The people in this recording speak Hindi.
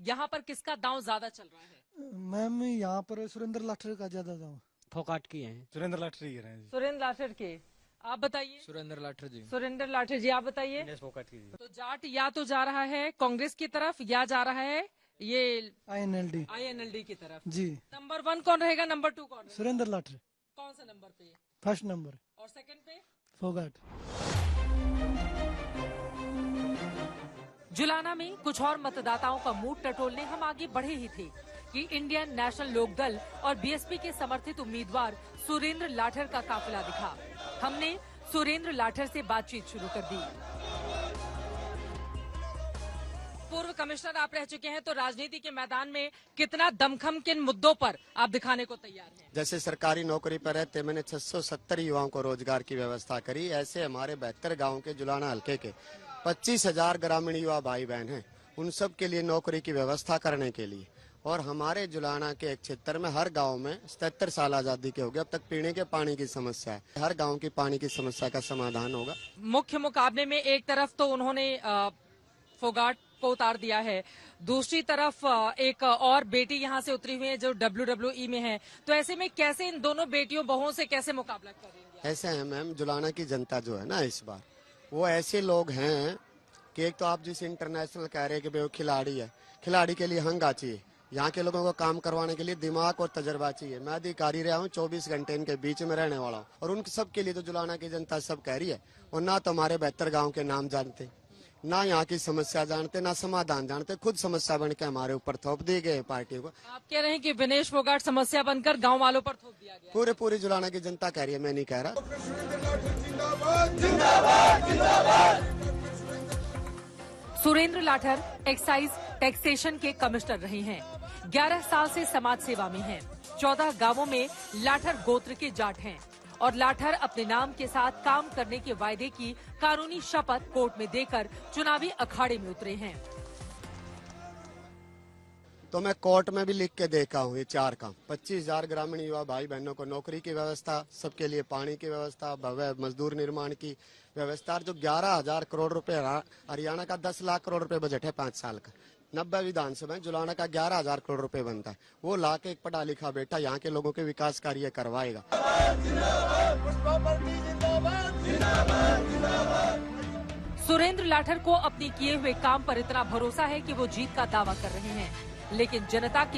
यहाँ पर किसका दांव ज्यादा चल रहा है? मैम यहाँ पर सुरेंद्र लाठर का ज्यादा दाम। फोकाट की हैं। सुरेंद्र लाठर ही हैं जी। सुरेंद्र लाठर के। आप बताइए। सुरेंद्र लाठर जी। सुरेंद्र लाठर जी, आप बताइए। फोकाट की। तो जाट या तो जा रहा है कांग्रेस की तरफ या जा रहा है ये INLD की तरफ जी। नंबर 1 कौन रहेगा, नंबर 2 कौन रहेगा? सुरेंद्र लाठर। कौन सा नंबर पे? First number. और सेकंड पे? फोगाट। जुलाना में कुछ और मतदाताओं का मूड टटोलने हम आगे बढ़े ही थे कि इंडियन नेशनल लोकदल और BSP के समर्थित उम्मीदवार सुरेंद्र लाठर का काफिला दिखा। हमने सुरेंद्र लाठर से बातचीत शुरू कर दी। पूर्व कमिश्नर आप रह चुके हैं, तो राजनीति के मैदान में कितना दमखम किन मुद्दों पर आप दिखाने को तैयार हैं? जैसे सरकारी नौकरी पर रहते मैंने 670 युवाओं को रोजगार की व्यवस्था करी। ऐसे हमारे 72 गाँव के जुलाना हल्के के 25,000 ग्रामीण युवा भाई बहन हैं, उन सब के लिए नौकरी की व्यवस्था करने के लिए। और हमारे जुलाना के एक क्षेत्र में हर गांव में 77 साल आजादी के हो गए, अब तक पीने के पानी की समस्या है। हर गांव की पानी की समस्या का समाधान होगा। मुख्य मुकाबले में एक तरफ तो उन्होंने फोगाट को उतार दिया है, दूसरी तरफ एक और बेटी यहाँ से उतरी हुई है जो WWE में है, तो ऐसे में कैसे इन दोनों बेटियों बहुओं से कैसे मुकाबला करेंगे? ऐसे है मैम, जुलाना की जनता जो है ना इस बार वो ऐसे लोग हैं कि एक तो आप जिस इंटरनेशनल कह रहे हैं कि भाई वो खिलाड़ी है, खिलाड़ी के लिए हंगा चाहिए। यहाँ के लोगों को काम करवाने के लिए दिमाग और तजर्बा चाहिए। मैं अधिकारी रहा हूँ, 24 घंटे इनके बीच में रहने वाला हूँ और उन सब के लिए तो जुलाना की जनता सब कह रही है। और ना तो हमारे 72 गाँव के नाम जानते, ना यहाँ की समस्या जानते, ना समाधान जानते, खुद समस्या बन के हमारे ऊपर थोप दी गई पार्टी को। आप कह रहे हैं कि विनेश फोगाट समस्या बनकर गांव वालों पर थोप दिया गया? पूरी जुलाना की जनता कह रही है, मैं नहीं कह रहा। सुरेंद्र लाठर एक्साइज टैक्सेशन के कमिश्नर रहे हैं, 11 साल से समाज सेवा में हैं, 14 गांवों में लाठर गोत्र के जाट हैं और लाठर अपने नाम के साथ काम करने के वायदे की कानूनी शपथ कोर्ट में देकर चुनावी अखाड़े में उतरे हैं। तो मैं कोर्ट में भी लिख के देखा हूँ ये 4 काम। 25,000 ग्रामीण युवा भाई बहनों को नौकरी की व्यवस्था, सबके लिए पानी की व्यवस्था, भव्य मजदूर निर्माण की व्यवस्था। जो 11,000 करोड़ रुपए, हरियाणा का 10 लाख करोड़ रुपए बजट है 5 साल का, 90 विधानसभा जुलाना का 11,000 करोड़ रुपए बनता है, वो ला के एक पढ़ा लिखा बेटा यहाँ के लोगों के विकास कार्य करवाएगा। सुरेंद्र लाठर को अपने किए हुए काम पर इतना भरोसा है कि वो जीत का दावा कर रहे हैं, लेकिन जनता के